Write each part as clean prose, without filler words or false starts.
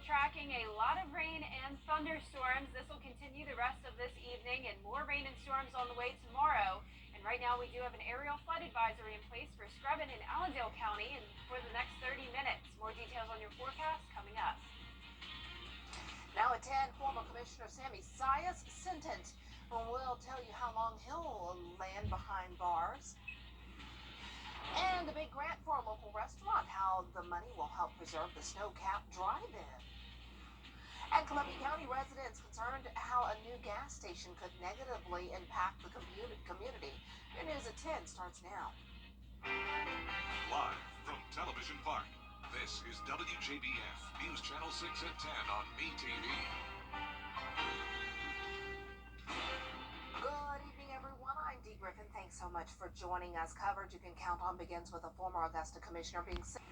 still tracking a lot of rain and thunderstorms. This will continue the rest of this evening, and more rain and storms on the way tomorrow. And right now we do have an aerial flood advisory in place for Screven and Allendale County and for the next 30 minutes. More details on your forecast coming up. Now at 10, former Commissioner Sammy Sias sentenced. We'll tell you how long he'll land behind bars. And a big grant for a local restaurant, how the money will help preserve the snow-capped drive-in. And Columbia County residents concerned how a new gas station could negatively impact the community. Your news at 10 starts now. Live from Television Park, this is Wjbf News Channel 6 at 10 on MeTV. Good evening, everyone. I'm Dee Griffin. Thanks so much for joining us. Coverage you can count on begins with a former Augusta commissioner being sick.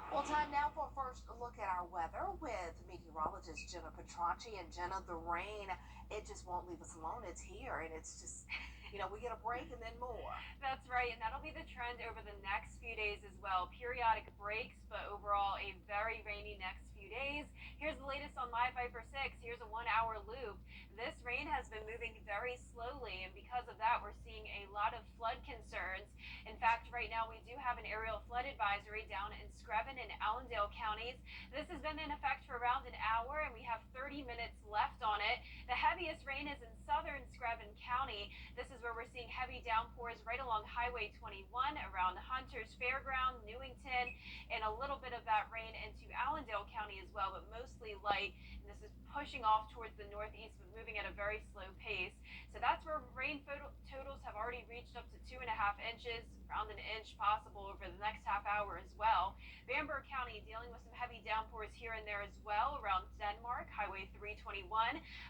Well, time now for a first look at our weather with meteorologist Jenna Petracci. And Jenna, the rain, it just won't leave us alone. It's here, and it's just, we get a break and then more. That's right, and that'll be the trend over the next few days as well. Periodic breaks, but overall a very rainy next few days. Here's the latest on Live Viper 6. Here's a 1-hour loop. This rain has been moving very slowly, and because of that, we're seeing a lot of flood concerns. In fact, right now we do have an aerial flood advisory down in Screven and Allendale counties. This has been in effect for around an hour, and we have 30 minutes left on it. The heaviest rain is in southern Screven County. This is where we're seeing heavy downpours right along Highway 21, around Hunters Fairground, Newington, and a little bit of that rain into Allendale County as well, but mostly light. And this is pushing off towards the northeast, but moving at a very slow pace. So that's where rain totals have already reached up to 2.5 inches, around an inch possible over the next half hour as well. Bamberg County dealing with some heavy downpours here and there as well, around Denmark, Highway 321.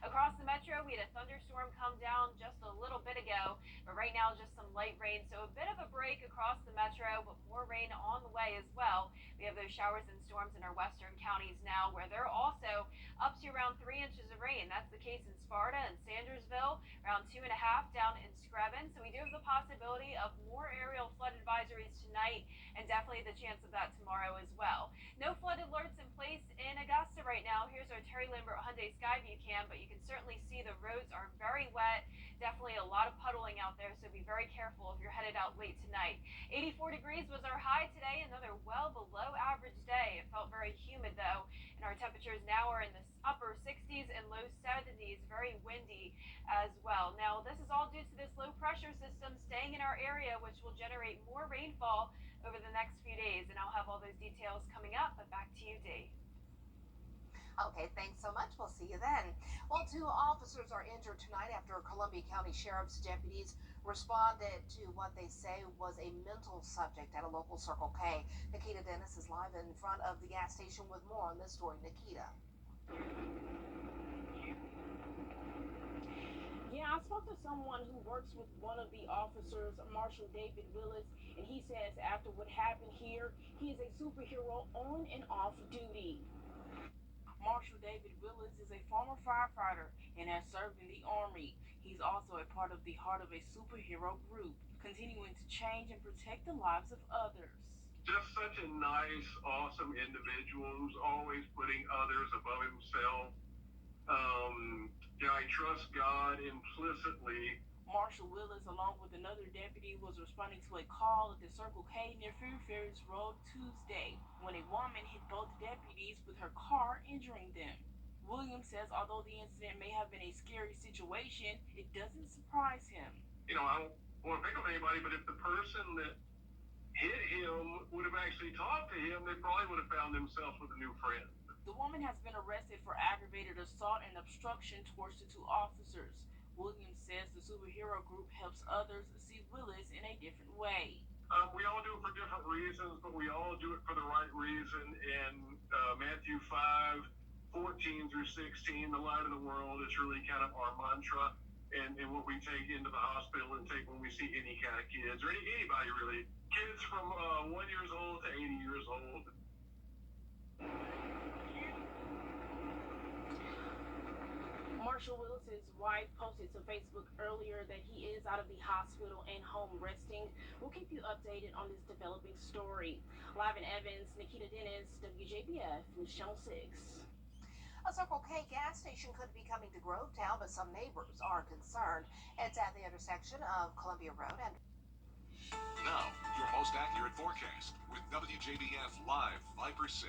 Across the metro, we had a thunderstorm come down just a little bit ago, but right now just some light rain. So a bit of a break across the metro, but more rain on the way as well. We have those showers and storms in our western counties now, where they're also up to around 3 inches of rain. That's the case in Sparta and Sandersville, around 2.5 down in Screven. So we do have the possibility of more aerial flood advisories tonight, and definitely the chance of that tomorrow as well. No flood alerts in place in Augusta right now. Here's our Terry Lambert Hyundai Skyview cam, but you can certainly see the roads are very wet. Definitely a lot of puddling out there, so be very careful if you're headed out late tonight. 84 degrees was our high today, another well below average day. It felt very humid though, and our temperatures now are in the upper 60s and low 70s, very windy as well. Now, this is all due to this low pressure system staying in our area, which will generate more rainfall over the next few days, and I'll have all those details coming up, but back to you, Dee. Okay, thanks so much. We'll see you then. Well, 2 officers are injured tonight after Columbia County Sheriff's deputies responded to what they say was a mental subject at a local Circle K. Nikita Dennis is live in front of the gas station with more on this story. Nikita. Yeah, I spoke to someone who works with one of the officers, Marshal David Willis, and he says after what happened here, he is a superhero on and off duty. Marshal David Willis is a former firefighter and has served in the Army. He's also a part of the Heart of a Superhero group, continuing to change and protect the lives of others. Just such a nice, awesome individual who's always putting others above himself. I trust God implicitly. Marshal Willis, along with another deputy, was responding to a call at the Circle K near Fairfax Road Tuesday when a woman hit both deputies with her car, injuring them. Williams says although the incident may have been a scary situation, it doesn't surprise him. I don't want to pick on anybody, but if the person that hit him would have actually talked to him, they probably would have found themselves with a new friend. The woman has been arrested for aggravated assault and obstruction towards the 2 officers. Williams says the superhero group helps others see Willis in a different way. We all do it for different reasons, but we all do it for the right reason. And Matthew 5:14 through 16, the light of the world, is really kind of our mantra, and what we take into the hospital and take when we see any kind of kids, or anybody really. Kids from 1 year old to 80 years old. Marshal Willis is wife posted to Facebook earlier that he is out of the hospital and home resting. We'll keep you updated on this developing story. Live in Evans, Nikita Dennis, WJBF, News Channel 6. A Circle K gas station could be coming to Grovetown, but some neighbors are concerned. It's at the intersection of Columbia Road and Now, your most accurate forecast with WJBF Live Viper 6.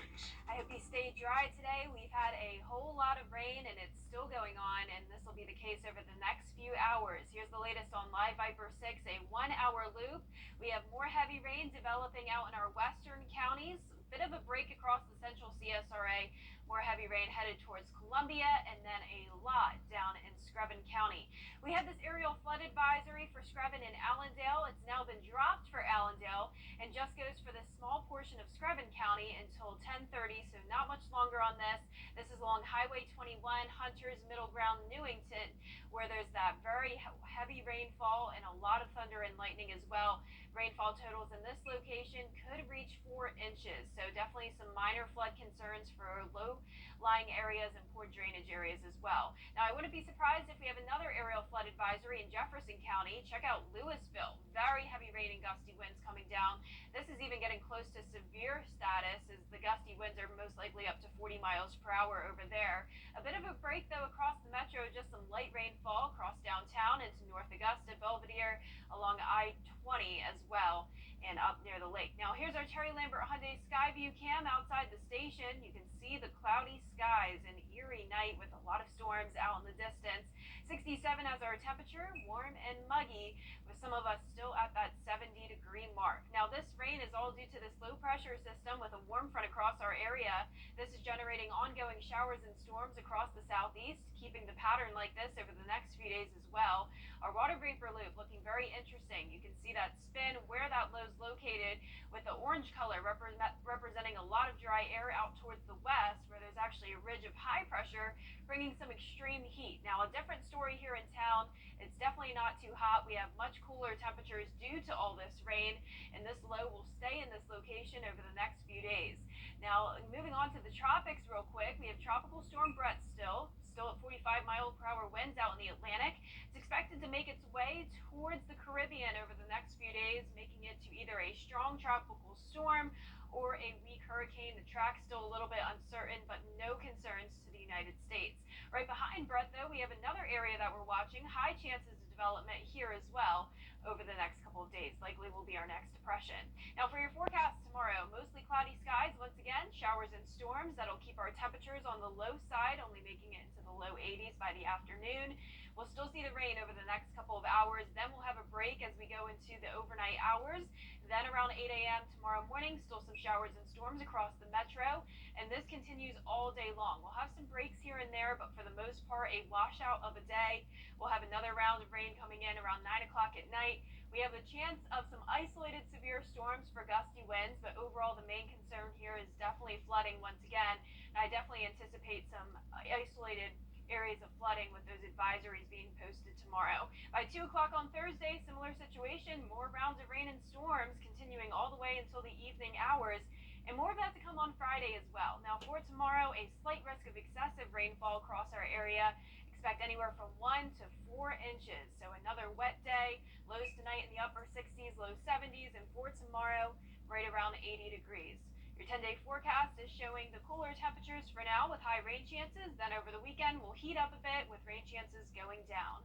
I hope you stay dry today. We've had a whole lot of rain and it's still going on, and this will be the case over the next few hours. Here's the latest on Live Viper 6, a 1-hour loop. We have more heavy rain developing out in our western counties. Bit of a break across the central CSRA. More heavy rain headed towards Columbia, and then a lot down in Screven County. We had this aerial flood advisory for Screven and Allendale. It's now been dropped for Allendale and just goes for this small portion of Screven County until 10:30, so not much longer on this. This is along Highway 21, Hunters, Middle Ground, Newington, where there's that very heavy rainfall and a lot of thunder and lightning as well. Rainfall totals in this location could reach 4 inches, so definitely some minor flood concerns for low-lying areas and poor drainage areas as well. Now, I wouldn't be surprised if we have another aerial flood advisory in Jefferson County. Check out Louisville. Very heavy rain and gusty winds coming down. This is even getting close to severe status, as the gusty winds are most likely up to 40 miles per hour over there. A bit of a break, though, across the metro. Just some light rainfall across downtown into North Augusta, Belvedere, along I-20 as well, and up near the lake. Now, here's our Terry Lambert Hyundai Skyview cam outside the station. You can see the cloudy skies, an eerie night with a lot of storms out in the distance. 67 as our temperature, warm and muggy, with some of us still at that 70-degree mark. Now, this rain is all due to this low pressure system with a warm front across our area. This is generating ongoing showers and storms across the southeast, keeping the pattern like this over the next few days as well. Our water vapor loop looking very interesting. You can see that spin where that low is located, with the orange color representing a lot of dry air out towards the west, where there's actually a ridge of high pressure bringing some extreme heat. Now, a different story here in town. It's definitely not too hot. We have much cooler temperatures due to all this rain, and this low will stay in this location over the next few days. Now, moving on to the tropics real quick, we have Tropical Storm Brett still at 45-mile-per-hour winds out in the Atlantic. It's expected to make its way towards the Caribbean over the next few days, making it to either a strong tropical storm or a weak hurricane. The track's still a little bit uncertain, but no concerns to the United States. Right behind Brett, though, we have another area that we're watching. High chances of development here as well over the next couple of days. Likely will be our next depression. Now, for your forecast tomorrow, mostly cloudy skies once again, showers and storms. That'll keep our temperatures on the low side, only making it into the low 80s by the afternoon. We'll still see the rain over the next couple of hours. Then we'll have a break as we go into the overnight hours. Then around 8 a.m. tomorrow morning, still some showers and storms across the metro. And this continues all day long. We'll have some breaks here and there, but for the most part, a washout of a day. We'll have another round of rain coming in around 9 o'clock at night. We have a chance of some isolated severe storms for gusty winds, but overall the main concern here is definitely flooding once again. And I definitely anticipate some isolated areas of flooding with those advisories being posted tomorrow. By 2 o'clock on Thursday, similar situation, more rounds of rain and storms continuing all the way until the evening hours, and more of that to come on Friday as well. Now, for tomorrow, a slight risk of excessive rainfall across our area. Expect anywhere from 1 to 4 inches. So another wet day. Lows tonight in the upper 60s, low 70s, and for tomorrow, right around 80 degrees. Your 10-day forecast is showing the cooler temperatures for now with high rain chances. Then over the weekend, we'll heat up a bit with rain chances going down.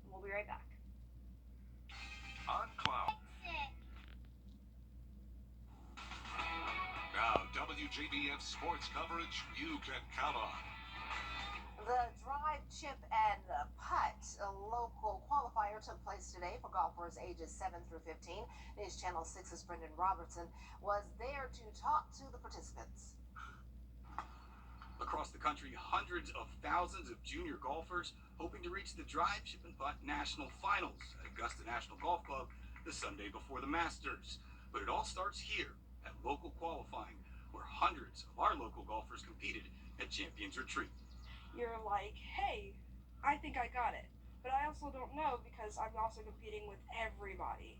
We'll be right back. On cloud. Now, WJBF sports coverage you can count on. the drive, chip, and putt, a local qualifier, took place today for golfers ages 7 through 15. News Channel 6's Brendan Robertson was there to talk to the participants. Across the country, hundreds of thousands of junior golfers hoping to reach the drive, chip, and putt national finals at Augusta National Golf Club the Sunday before the Masters. But it all starts here at local qualifying, where hundreds of our local golfers competed at Champions Retreat. You're like, hey, I think I got it. But I also don't know because I'm also competing with everybody.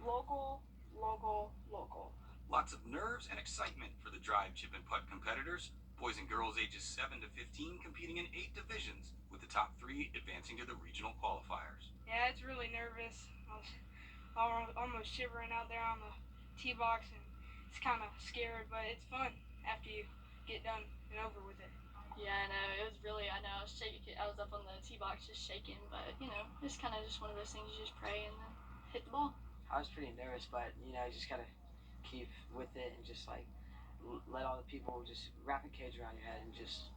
Local, local, local. Lots of nerves and excitement for the drive, chip, and putt competitors. Boys and girls ages 7 to 15 competing in 8 divisions, with the top 3 advancing to the regional qualifiers. Yeah, it's really nervous. I was almost shivering out there on the tee box, and it's kind of scared, but it's fun after you get done and over with it. Yeah, I know. It was really, I know, I was shaking. I was up on the tee box just shaking, but, it's kind of just one of those things you just pray and then hit the ball. I was pretty nervous, but, you just got to keep with it and just, let all the people just wrap a cage around your head and just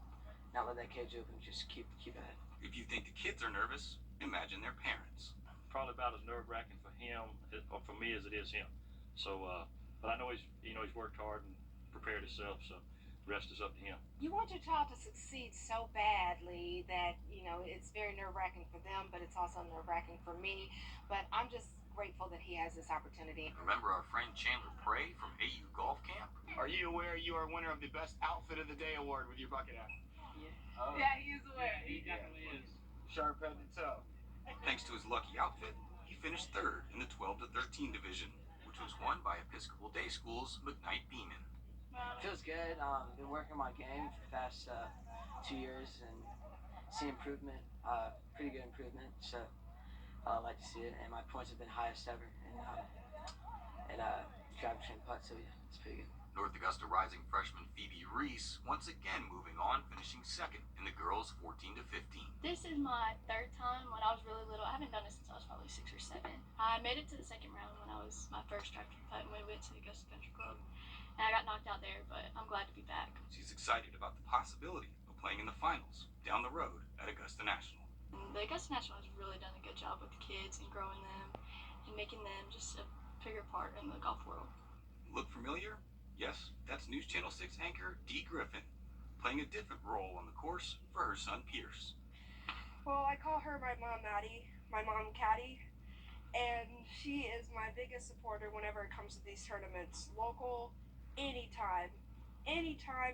not let that cage open. Just keep ahead. If you think the kids are nervous, imagine their parents. Probably about as nerve-wracking for him or for me as it is him. So, but I know he's worked hard and prepared himself, so the rest is up to him. You want your child to succeed so badly that, it's very nerve-wracking for them, but it's also nerve-wracking for me. But I'm just grateful that he has this opportunity. Remember our friend Chandler Prey from AU Golf Camp? Are you aware you are winner of the Best Outfit of the Day award with your bucket hat? Yeah. Oh. Yeah, he is aware. Yeah, he definitely is. Sharp head to toe. Thanks to his lucky outfit, he finished 3rd in the 12 to 13 division, which was won by Episcopal Day School's McKnight Beeman. Feels good. Been working on my game for the past 2 years and see improvement, pretty good improvement. So I like to see it, and my points have been highest ever in driving train putt. So yeah, it's pretty good. North Augusta rising freshman Phoebe Reese once again moving on, finishing 2nd in the girls 14 to 15. This is my 3rd time when I was really little. I haven't done it since I was probably 6 or 7. I made it to the 2nd round when I was my first drive train putt, and we went to the Augusta Country Club. And I got knocked out there, but I'm glad to be back. She's excited about the possibility of playing in the finals down the road at Augusta National. The Augusta National has really done a good job with the kids and growing them and making them just a bigger part in the golf world. Look familiar? Yes, that's News Channel 6 anchor Dee Griffin, playing a different role on the course for her son Pierce. Well, I call her my mom Maddie, my mom Caddy, and she is my biggest supporter whenever it comes to these tournaments. Local, anytime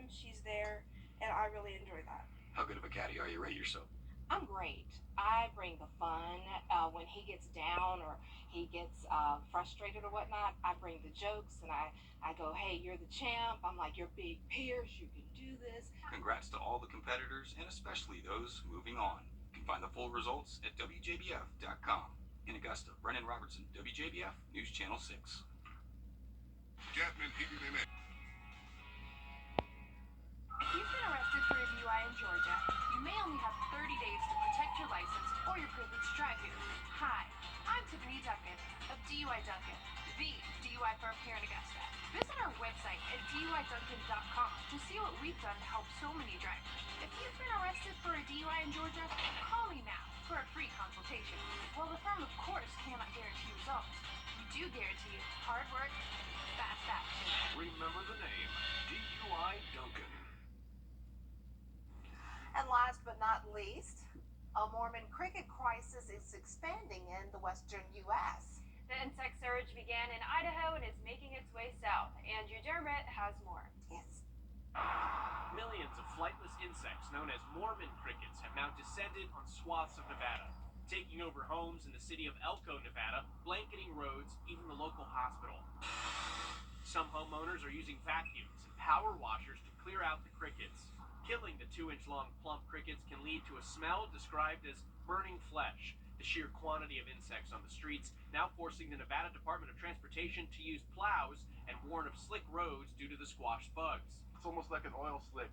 she's there, and I really enjoy that. How good of a caddy are you? Rate yourself. I'm great. I bring the fun. When he gets down or he gets frustrated or whatnot, I bring the jokes and I go, hey, you're the champ. I'm like, you're big Pierce. You can do this. Congrats to all the competitors and especially those moving on. You can find the full results at Wjbf.com. In Augusta, Brennan Robertson, WJBF, News Channel 6. Gatman Higginson. If you've been arrested for a DUI in Georgia, you may only have 30 days to protect your license or your privilege to drive here. Hi, I'm Tiffany Duncan of DUI Duncan, the DUI firm here in Augusta. Visit our website at DUIDuncan.com to see what we've done to help so many drivers. If you've been arrested for a DUI in Georgia, call me now for a free consultation. While the firm, of course, cannot guarantee results, we do guarantee hard work, fast action. Remember the name, DUI Duncan. And last but not least, a Mormon cricket crisis is expanding in the western U.S. The insect surge began in Idaho and is making its way south. Andrew Dermott has more. Yes. Millions of flightless insects known as Mormon crickets have now descended on swaths of Nevada, taking over homes in the city of Elko, Nevada, blanketing roads, even the local hospital. Some homeowners are using vacuums and power washers to clear out the crickets. Killing the 2-inch-long plump crickets can lead to a smell described as burning flesh. The sheer quantity of insects on the streets now forcing the Nevada Department of Transportation to use plows and warn of slick roads due to the squash bugs. It's almost like an oil slick.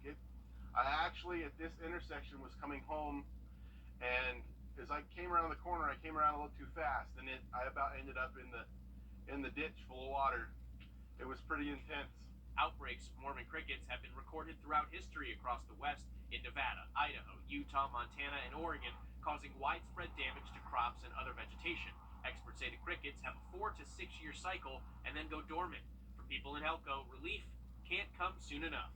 I actually, at this intersection, was coming home, and as I came around the corner, I came around a little too fast, and I about ended up in the ditch full of water. It was pretty intense. Outbreaks of Mormon crickets have been recorded throughout history across the West in Nevada, Idaho, Utah, Montana, and Oregon, causing widespread damage to crops and other vegetation. Experts say the crickets have a 4 to 6 year cycle and then go dormant. For people in Elko, relief can't come soon enough.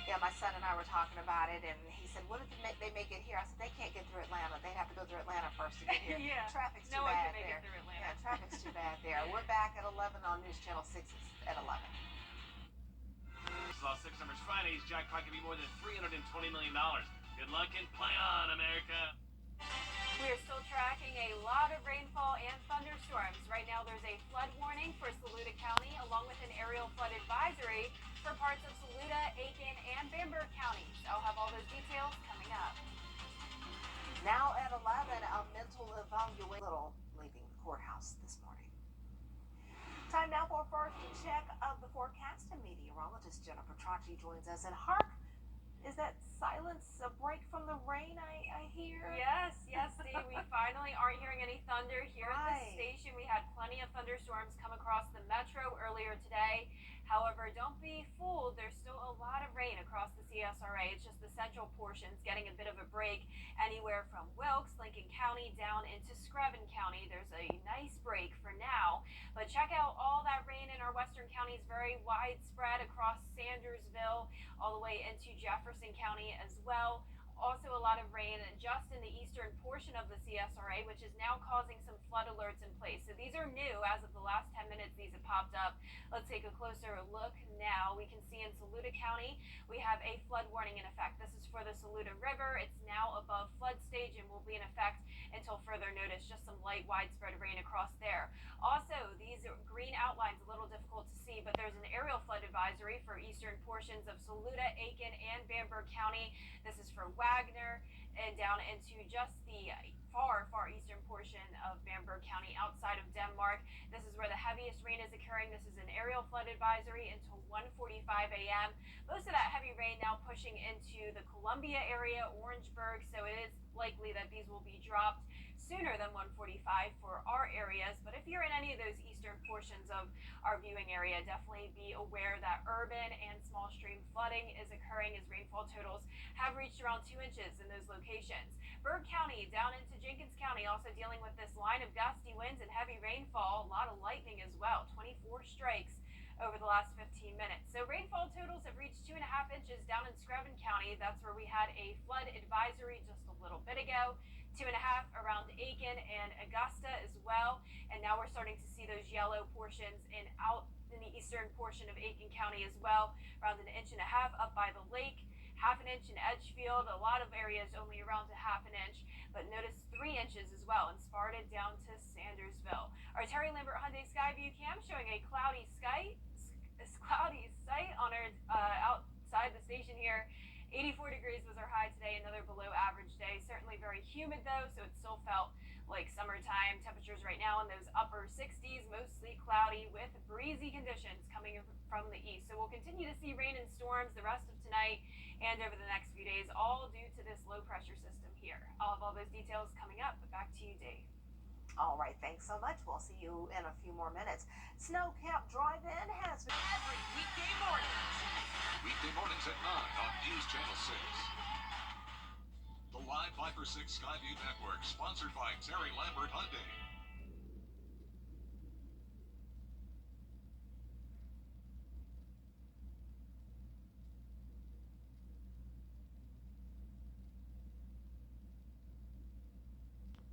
Yeah, my son and I were talking about it, and he said, what if they make it here? I said, they can't get through Atlanta. They'd have to go through Atlanta first to get here. Yeah. Traffic's too No one bad can make there. it through Atlanta. Yeah, traffic's too bad there. We're back at 11 on News Channel 6 at 11. This is all 6 numbers Fridays. Jackpot could be more than $320 million. Good luck and play on, America. We are still tracking a lot of rainfall and thunderstorms. Right now, there's a flood warning for Saluda County, along with an aerial flood advisory for parts of Saluda, Aiken, and Bamberg counties. I'll have all those details coming up. Now at 11, a mental evaluation leaving the courthouse this morning. Time now for a first check of the forecast, and meteorologist Jennifer Tracci joins us. And hark, is that silence a break from the rain I hear? Yes, Steve. We finally aren't hearing any thunder here at the station. We had plenty of thunderstorms come across the metro earlier today. However, don't be fooled. There's still a lot of rain across the CSRA. It's just the central portions getting a bit of a break. Anywhere from Wilkes, Lincoln County, down into Screven County. There's a nice break for now. But check out all that rain in our western counties, very widespread across Sandersville, all the way into Jefferson County as well. Also a lot of rain just in the eastern portion of the CSRA, which is now causing some flood alerts in place. So these are new as of the last 10 minutes these have popped up. Let's take a closer look now. We can see in Saluda County, we have a flood warning in effect. This is for the Saluda River. It's now above flood stage and will be in effect until further notice. Just some light widespread rain across there. Also, these green outlines a little difficult to see, but there's an aerial flood advisory for eastern portions of Saluda, Aiken, and Bamberg County. This is for Wagner and down into just the far eastern portion of Bamberg County outside of Denmark. This is where the heaviest rain is occurring. This is an aerial flood advisory until 1:45 a.m. Most of that heavy rain now pushing into the Columbia area, Orangeburg, so it is likely that these will be dropped sooner than 1:45 for our areas. But if you're in any of those eastern portions of our viewing area, definitely be aware that urban and small stream flooding is occurring as rainfall totals have reached around 2 inches in those locations. Berg County down into Jenkins County also dealing with this line of gusty winds and heavy rainfall, a lot of lightning as well, 24 strikes over the last 15 minutes. So rainfall totals have reached 2.5 inches down in Screven County. That's where we had a flood advisory just a little bit ago. 2.5 around Aiken and Augusta as well. And now we're starting to see those yellow portions out in the eastern portion of Aiken County as well. Around 1.5 inches up by the lake. 1/2 inch in Edgefield. A lot of areas only around 1/2 inch. But notice 3 inches as well in Sparta down to Sandersville. Our Terry Lambert Hyundai Skyview cam showing a cloudy sight on our outside the station here. 84 degrees was our high today, another below average day. Certainly very humid though, so it still felt like summertime. Temperatures right now in those upper 60s, mostly cloudy with breezy conditions coming from the east. So we'll continue to see rain and storms the rest of tonight and over the next few days, all due to this low pressure system here. I'll have all those details coming up, but back to you, Dave. All right, thanks so much. We'll see you in a few more minutes. Snow Camp Drive-In has been Every weekday morning. Weekday mornings at 9 on News Channel 6. The Live 5 for 6 Skyview Network, sponsored by Terry Lambert Hyundai.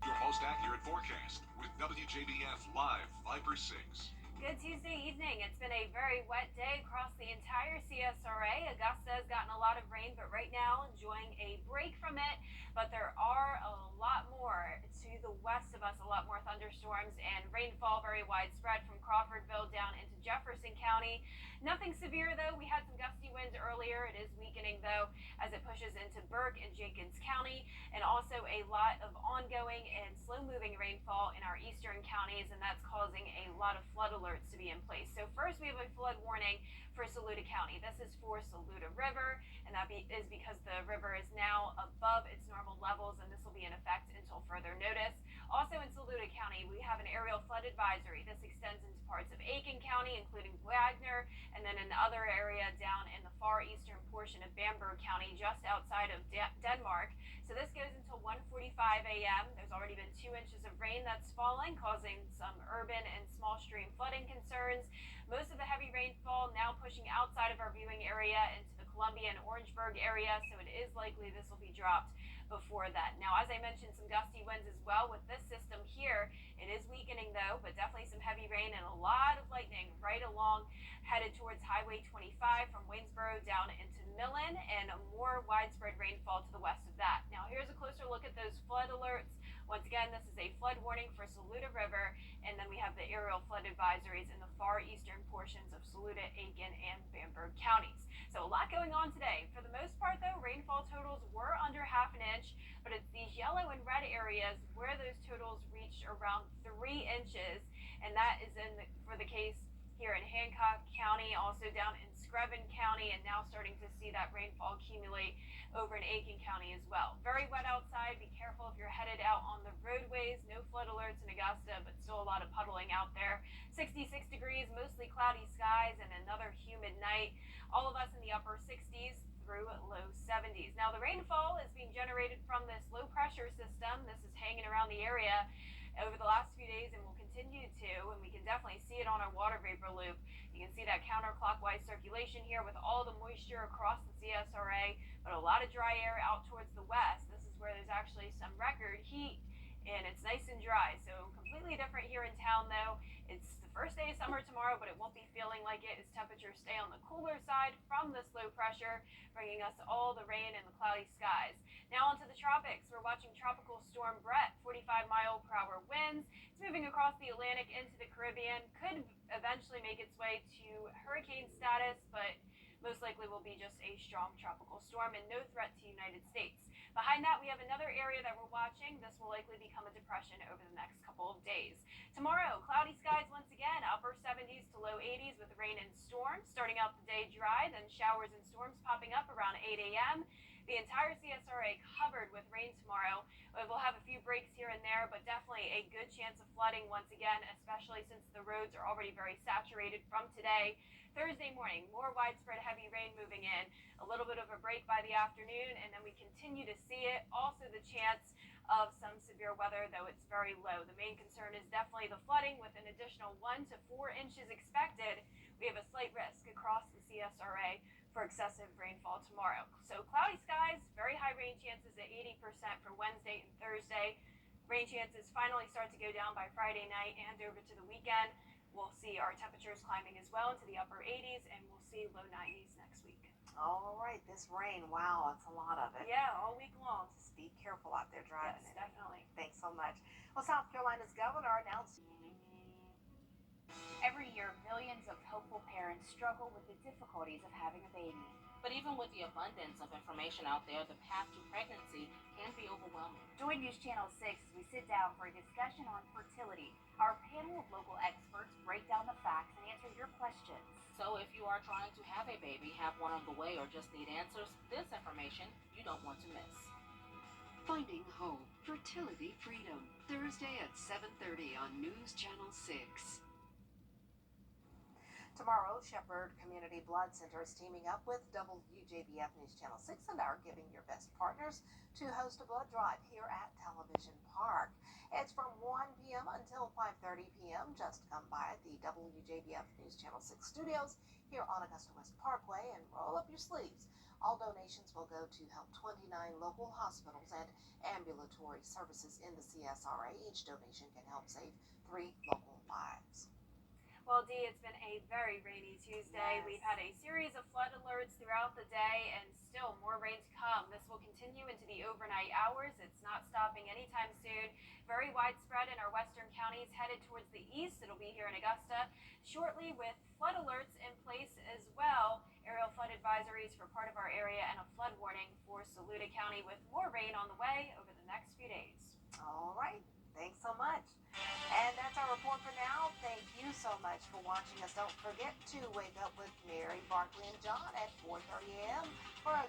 Your most accurate forecast with WJBF Live 5 for 6. Good Tuesday evening. It's been a very wet day across the entire CSRA. Augusta has gotten a lot of rain, but right now enjoying a break from it. But there are a lot more to the west of us, a lot more thunderstorms and rainfall, very widespread from Crawfordville down into Jefferson County. Nothing severe though. We had some gusty winds earlier. It is weakening though as it pushes into Burke and Jenkins County, and also a lot of ongoing and slow moving rainfall in our eastern counties, and that's causing a lot of flood alerts to be in place. So first we have a flood warning for Saluda County. This is for Saluda River, and that is because the river is now above its normal levels, and this will be in effect until further notice. Also in Saluda County, we have an aerial flood advisory. This extends into parts of Aiken County, including Wagner, and then another area down in the far eastern portion of Bamberg County, just outside of Denmark. So this goes until 1:45 a.m. There's already been 2 inches of rain that's falling, causing some urban and small stream flooding concerns. Most of the heavy rainfall now pushing outside of our viewing area into the Columbia and Orangeburg area, so it is likely this will be dropped before that. Now, as I mentioned, some gusty winds as well with this system here. It is weakening though, but definitely some heavy rain and a lot of lightning right along, headed towards Highway 25 from Waynesboro down into Millen, and more widespread rainfall to the west of that. Now, here's a closer look at those flood alerts. Once again, this is a flood warning for Saluda River, and then we have the aerial flood advisories in the far eastern portions of Saluda, Aiken, and Bamberg counties. So a lot going on today. For the most part, though, rainfall totals were under half an inch, but it's these yellow and red areas where those totals reached around 3 inches, and that is for the case here in Hancock County, also down in Screven County, and now starting to see that rainfall accumulate over in Aiken County as well. Very wet outside. Be careful if you're headed out on the roadways. No flood alerts in Augusta, but still a lot of puddling out there. 66 degrees, mostly cloudy skies, and another humid night. All of us in the upper 60s through low 70s. Now the rainfall is being generated from this low pressure system. This is hanging around the area over the last few days and will continue to, and we can definitely see it on our water vapor loop. You can see that counterclockwise circulation here with all the moisture across the CSRA, but a lot of dry air out towards the west. This is where there's actually some record heat, and it's nice and dry. So completely different here in town, though. It's the first day of summer tomorrow, but it won't be feeling like it as temperatures stay on the cooler side from this low pressure, bringing us all the rain and the cloudy skies. Now onto the tropics. We're watching Tropical Storm Brett, 45-mile-per-hour winds. It's moving across the Atlantic into the Caribbean. Could eventually make its way to hurricane status, but most likely will be just a strong tropical storm and no threat to the United States. Behind that, we have another area that we're watching. This will likely become a depression over the next couple of days. Tomorrow, cloudy skies once again, upper 70s to low 80s with rain and storms. Starting out the day dry, then showers and storms popping up around 8 a.m. The entire CSRA covered with rain tomorrow. We'll have a few breaks here and there, but definitely a good chance of flooding once again, especially since the roads are already very saturated from today. Thursday morning, more widespread heavy rain moving in. A little bit of a break by the afternoon, and then we continue to see it. Also the chance of some severe weather, though it's very low. The main concern is definitely the flooding with an additional 1 to 4 inches expected. We have a slight risk across the CSRA for excessive rainfall tomorrow. So cloudy skies, very high rain chances at 80% for Wednesday and Thursday. Rain chances finally start to go down by Friday night and over to the weekend. We'll see our temperatures climbing as well into the upper 80s, and we'll see low 90s next week. All right, this rain, wow, it's a lot of it. Yeah, all week long. Just be careful out there driving. Yes, definitely. Thanks so much. Well, South Carolina's governor announced every year, millions of hopeful parents struggle with the difficulties of having a baby. But even with the abundance of information out there, the path to pregnancy can be overwhelming. Join News Channel 6 as we sit down for a discussion on fertility. Our panel of local experts break down the facts and answer your questions. So if you are trying to have a baby, have one on the way, or just need answers, this information you don't want to miss. Finding Hope, Fertility Freedom, Thursday at 7:30 on News Channel 6. Tomorrow, Shepherd Community Blood Center is teaming up with Wjbf News Channel 6 and our Giving Your Best partners to host a blood drive here at Television Park. It's from 1 p.m. until 5:30 p.m. Just come by the Wjbf News Channel 6 studios here on Augusta West Parkway and roll up your sleeves. All donations will go to help 29 local hospitals and ambulatory services in the CSRA. Each donation can help save 3 local lives. Well, Dee, it's been a very rainy Tuesday. Yes. We've had a series of flood alerts throughout the day, and still more rain to come. This will continue into the overnight hours. It's not stopping anytime soon. Very widespread in our western counties, headed towards the east. It'll be here in Augusta shortly with flood alerts in place as well. Aerial flood advisories for part of our area and a flood warning for Saluda County with more rain on the way over the next few days. All right. Thanks so much. And that's our report for now. Thank you so much for watching us. Don't forget to wake up with Mary, Barkley, and John at 4:30 a.m. for a